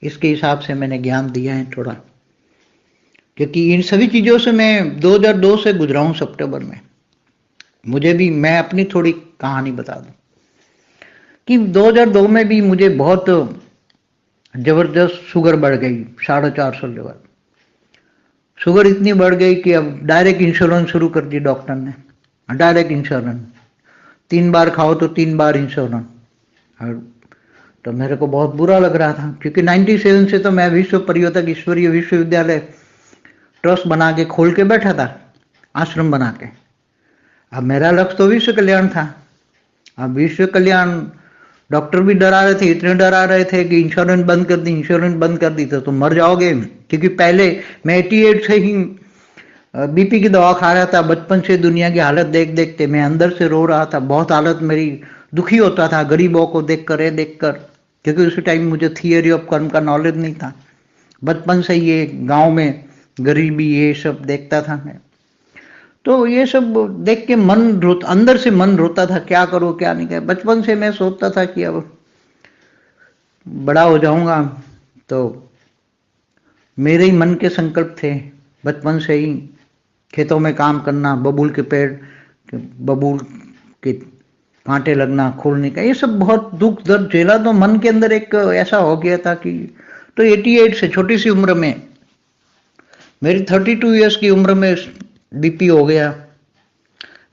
इसके हिसाब से मैंने ज्ञान दिया है थोड़ा, क्योंकि इन सभी चीज़ों से मैं 2002 से गुजरा हूँ सितंबर में। मुझे भी, मैं अपनी थोड़ी कहानी बता दूं कि 2002 में भी मुझे बहुत जबरदस्त शुगर बढ़ गई, 450 लेवल शुगर इतनी बढ़ गई कि अब डायरेक्ट इंश्योरेंस शुरू कर दी डॉक्टर ने। डायरेक्ट इंश्योरेंस, 3 बार खाओ तो 3 बार इंश्योरेंस। और तो मेरे को बहुत बुरा लग रहा था, क्योंकि 97 से तो मैं विश्व परिवर्तक ईश्वरीय विश्वविद्यालय ट्रस्ट बना के खोल के बैठा था, आश्रम बना के। अब मेरा लक्ष्य तो विश्व कल्याण था। अब विश्व कल्याण, डॉक्टर भी डरा रहे थे, इतने डरा रहे थे कि इंश्योरेंस बंद कर दी, इंश्योरेंस बंद कर दी तो तुम मर जाओगे। क्योंकि पहले मैं 88 से ही बीपी की दवा खा रहा था। बचपन से दुनिया की हालत देख देख के मैं अंदर से रो रहा था, बहुत हालत मेरी दुखी होता था गरीबों को देख कर, क्योंकि उसी टाइम मुझे थियरी ऑफ कर्म का नॉलेज नहीं था। बचपन से ये गांव में गरीबी ये सब देखता था मैं, तो ये सब देख के अंदर से मन रोता था, क्या करो क्या नहीं करो। बचपन से मैं सोचता था कि अब बड़ा हो जाऊंगा तो, मेरे ही मन के संकल्प थे बचपन से ही, खेतों में काम करना, बबूल के पेड़, बबूल के कांटे लगना, खोलने का, ये सब बहुत दुख दर्द झेला। तो मन के अंदर एक ऐसा हो गया था कि, तो 88 से छोटी सी उम्र में, मेरी 32 ईयर्स की उम्र में बीपी हो गया।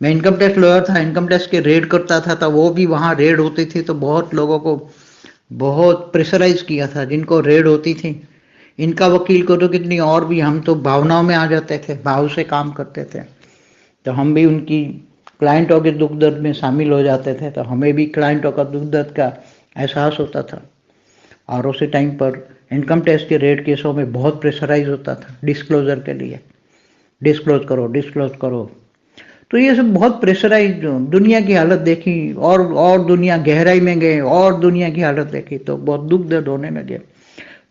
मैं इनकम टैक्स लॉयर था, इनकम टैक्स के रेड करता था, तो वो भी वहाँ रेड होती थी तो बहुत लोगों को बहुत प्रेशराइज किया था, जिनको रेड होती थी। इनका वकील को तो कितनी, और भी हम तो भावनाओं में आ जाते थे, भाव से काम करते थे, तो हम भी उनकी क्लाइंटों के दुख दर्द में शामिल हो जाते थे, तो हमें भी क्लाइंटों का दुख दर्द का एहसास होता था। और उसी टाइम पर इनकम टैक्स के रेड केसों में बहुत प्रेशराइज होता था डिस्क्लोजर के लिए, डिस्क्लोज करो डिस्क्लोज करो। तो ये सब बहुत प्रेशराइज, दुनिया की हालत देखी, और दुनिया गहराई में गए और दुनिया की हालत देखी तो बहुत दुख दर्द होने लगे।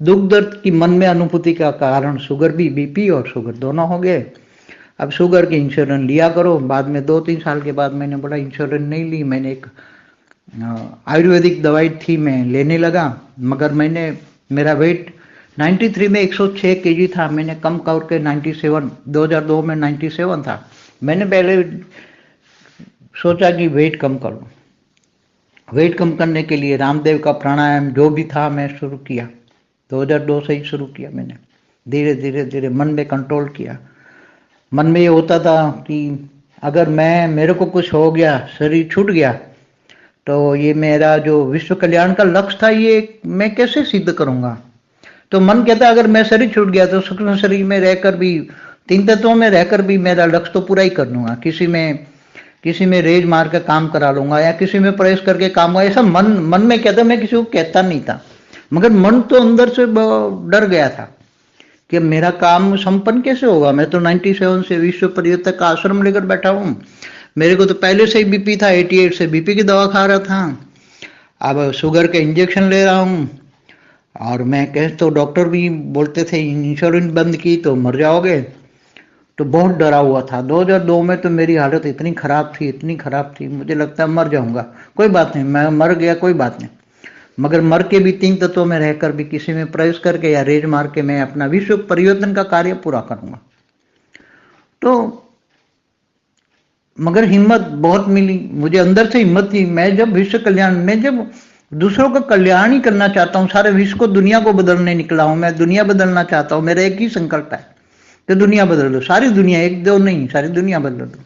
दुख दर्द की मन में अनुभूति का कारण शुगर भी, बीपी और शुगर दोनों हो गए। अब शुगर की इंश्योरेंस लिया करो। बाद में 2-3 साल के बाद मैंने बोला इंश्योरेंस नहीं ली, मैंने एक आयुर्वेदिक दवाई थी मैं लेने लगा। मगर मैंने, मेरा वेट 93 में 106 केजी था, मैंने कम करके 97, 2002 में 97 था। मैंने पहले सोचा कि वेट कम करूं। वेट कम करने के लिए रामदेव का प्राणायाम जो भी था मैं शुरू किया, 2002 से ही शुरू किया मैंने। धीरे धीरे धीरे मन में कंट्रोल किया। मन में ये होता था कि अगर मेरे को कुछ हो गया, शरीर छूट गया, तो ये मेरा जो विश्व कल्याण का लक्ष्य था ये मैं कैसे सिद्ध करूंगा। तो मन कहता अगर मैं शरीर छूट गया तो सूक्ष्म शरीर में रहकर भी, 3 तत्वों में रहकर भी मेरा लक्ष्य तो पूरा ही कर लूंगा। किसी में रेज मार कर काम करा लूंगा, या किसी में प्रेस करके काम हुआ, ऐसा मन में कहता। मैं किसी को कहता नहीं था, मगर मन तो अंदर से डर गया था कि मेरा काम संपन्न कैसे होगा। मैं तो 97 से विश्व परिवर्तक का आश्रम लेकर बैठा हूँ। मेरे को तो पहले से ही बीपी था, 88 से बीपी की दवा खा रहा था, अब शुगर के इंजेक्शन ले रहा हूँ। और मैं कह तो डॉक्टर भी बोलते थे इंश्योरेंस बंद की तो मर जाओगे, तो बहुत डरा हुआ था। 2002 में तो मेरी हालत इतनी खराब थी, इतनी खराब थी, मुझे लगता है मर जाऊंगा। कोई बात नहीं, मैं मर गया कोई बात नहीं, मगर मर के भी 3 तत्वों में रहकर भी किसी में प्रवेश करके या रेज मार के मैं अपना विश्व परिवर्तन का कार्य पूरा करूंगा। तो मगर हिम्मत बहुत मिली मुझे, अंदर से हिम्मत थी। मैं जब विश्व कल्याण में, जब दूसरों का कल्याण ही करना चाहता हूँ, सारे विश्व को, दुनिया को बदलने निकला हूं मैं, दुनिया बदलना चाहता हूँ। मेरा एक ही संकल्प है कि दुनिया बदल दो, सारी दुनिया, एक दो नहीं, सारी दुनिया बदल दो।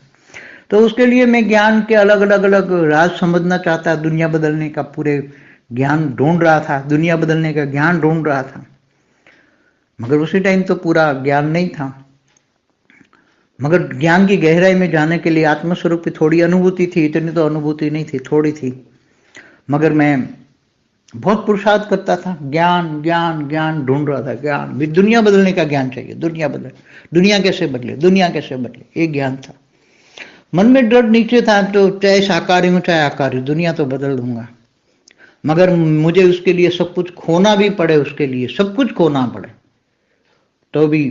तो उसके लिए मैं ज्ञान के अलग अलग अलग राज समझना चाहता, दुनिया बदलने का पूरे ज्ञान ढूंढ रहा था, दुनिया बदलने का ज्ञान ढूंढ रहा था। मगर उसी टाइम तो पूरा ज्ञान नहीं था, मगर ज्ञान की गहराई में जाने के लिए आत्मस्वरूप की थोड़ी अनुभूति थी। इतनी तो अनुभूति नहीं थी, थोड़ी थी, मगर मैं बहुत पुरुषार्थ करता था, ज्ञान ज्ञान ज्ञान ढूंढ रहा था। ज्ञान भी, दुनिया बदलने का ज्ञान चाहिए, दुनिया बदले, दुनिया कैसे बदले, दुनिया कैसे बदले, ये ज्ञान था। मन में डर नीचे था, तो चाहे साकारी हूं चाहे आकारी, दुनिया तो बदल दूंगा। मगर मुझे उसके लिए सब कुछ खोना भी पड़े, उसके लिए सब कुछ खोना पड़े, तो भी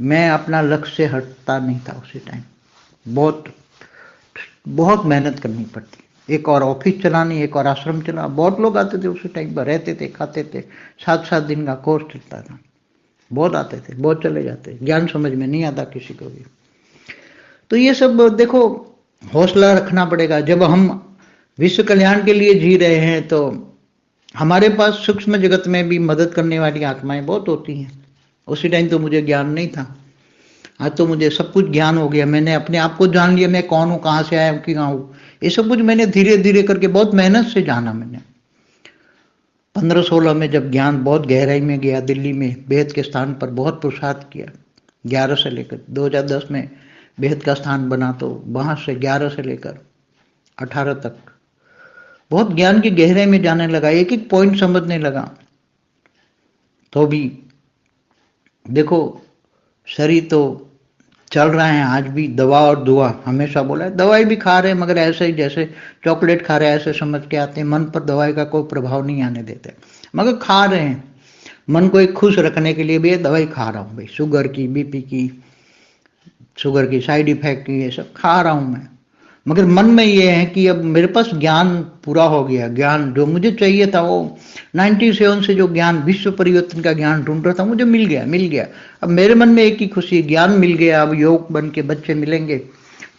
मैं अपना लक्ष्य से हटता नहीं था। उसी टाइम बहुत बहुत मेहनत करनी पड़ती, एक और ऑफिस चलानी, एक और आश्रम चला। बहुत लोग आते थे उस टाइम पर, रहते थे, खाते थे। 7-7 दिन का कोर्स चलता था। बहुत आते थे, बहुत चले जाते। ज्ञान समझ में नहीं आता किसी को भी। तो ये सब देखो, हौसला रखना पड़ेगा। जब हम विश्व कल्याण के लिए जी रहे हैं तो हमारे पास सूक्ष्म जगत में भी मदद करने वाली आत्माएं बहुत होती हैं। उसी टाइम तो मुझे ज्ञान नहीं था। आज तो मुझे सब कुछ ज्ञान हो गया। मैंने अपने आप को जान लिया, मैं कौन हूँ, कहाँ से आया हूँ, कि कहाँ हूँ। ये सब कुछ मैंने धीरे धीरे करके बहुत मेहनत से जाना। मैंने 15-16 में जब ज्ञान बहुत गहराई में गया, दिल्ली में बेहद के स्थान पर बहुत पुरुषार्थ किया। 11 से लेकर 2010 में बेहद का स्थान बना, तो वहां से 11 से लेकर 18 तक बहुत ज्ञान की गहराई में जाने लगा, एक एक पॉइंट समझने लगा। तो भी देखो, शरीर तो चल रहा है आज भी। दवा और दुआ हमेशा बोला है। दवाई भी खा रहे हैं, मगर ऐसे ही जैसे चॉकलेट खा रहे हैं, ऐसे समझ के आते हैं। मन पर दवाई का कोई प्रभाव नहीं आने देते, मगर खा रहे हैं। मन को एक खुश रखने के लिए भी दवाई खा रहा हूँ भाई, शुगर की, बीपी की, शुगर की साइड इफेक्ट की, ये सब खा रहा हूँ मैं। मगर मन में ये है कि अब मेरे पास ज्ञान पूरा हो गया। ज्ञान जो मुझे चाहिए था, वो 97 से जो ज्ञान, विश्व परिवर्तन का ज्ञान ढूंढ रहा था, मुझे मिल गया, मिल गया। अब मेरे मन में एक ही खुशी, ज्ञान मिल गया। अब योग बन के बच्चे मिलेंगे।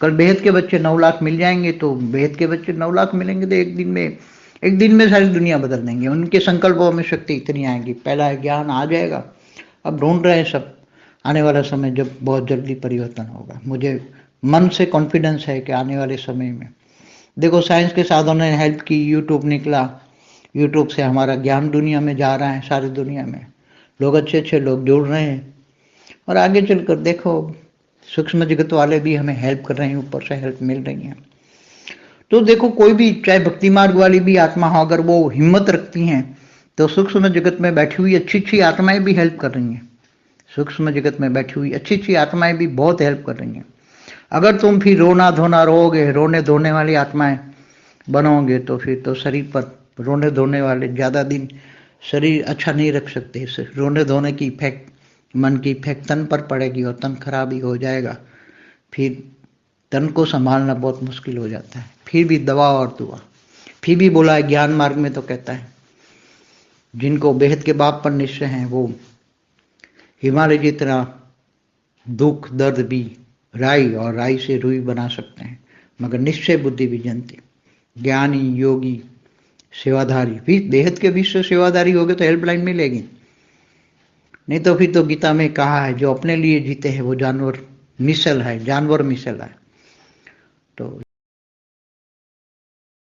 कल बेहद के बच्चे 9 लाख मिल जाएंगे, तो बेहद के बच्चे 9 लाख मिलेंगे तो एक दिन में सारी दुनिया बदल देंगे। उनके संकल्पों में शक्ति इतनी आएगी। पहला ज्ञान आ जाएगा। अब ढूंढ रहे हैं सब। आने वाला समय जब बहुत जल्दी परिवर्तन होगा, मुझे मन से कॉन्फिडेंस है कि आने वाले समय में देखो, साइंस के साधनों ने हेल्प की। यूट्यूब निकला, यूट्यूब से हमारा ज्ञान दुनिया में जा रहा है। सारी दुनिया में लोग, अच्छे अच्छे लोग जुड़ रहे हैं। और आगे चलकर देखो, सूक्ष्म जगत वाले भी हमें हेल्प कर रहे हैं, ऊपर से हेल्प मिल रही है। तो देखो, कोई भी, चाहे भक्ति मार्ग वाली भी आत्मा हो, अगर वो हिम्मत रखती हैं, तो सूक्ष्म जगत में बैठी हुई अच्छी अच्छी आत्माएं भी हेल्प कर रही हैं। सूक्ष्म जगत में बैठी हुई अच्छी अच्छी आत्माएं भी बहुत हेल्प कर रही हैं। अगर तुम फिर रोना धोना रहोगे, रोने धोने वाली आत्माएं बनोगे, तो फिर तो शरीर पर रोने धोने वाले ज़्यादा दिन शरीर अच्छा नहीं रख सकते। इससे रोने धोने की इफेक्ट, मन की इफेक्ट तन पर पड़ेगी और तन खराब ही हो जाएगा। फिर तन को संभालना बहुत मुश्किल हो जाता है। फिर भी दवा और दुआ। फिर भी बोला है ज्ञान मार्ग में, तो कहता है जिनको बेहद के बाप पर निश्चय है, वो हिमालय जितना दुख दर्द भी राई और राई से रुई बना सकते हैं, मगर निश्चय बुद्धि भी जनती। ज्ञानी, योगी, सेवाधारी भी, बेहद के विश्व सेवाधारी हो गए तो हेल्पलाइन मिलेगी। नहीं तो फिर तो गीता में कहा है, जो अपने लिए जीते हैं वो जानवर मिसल है, जानवर मिसल है। तो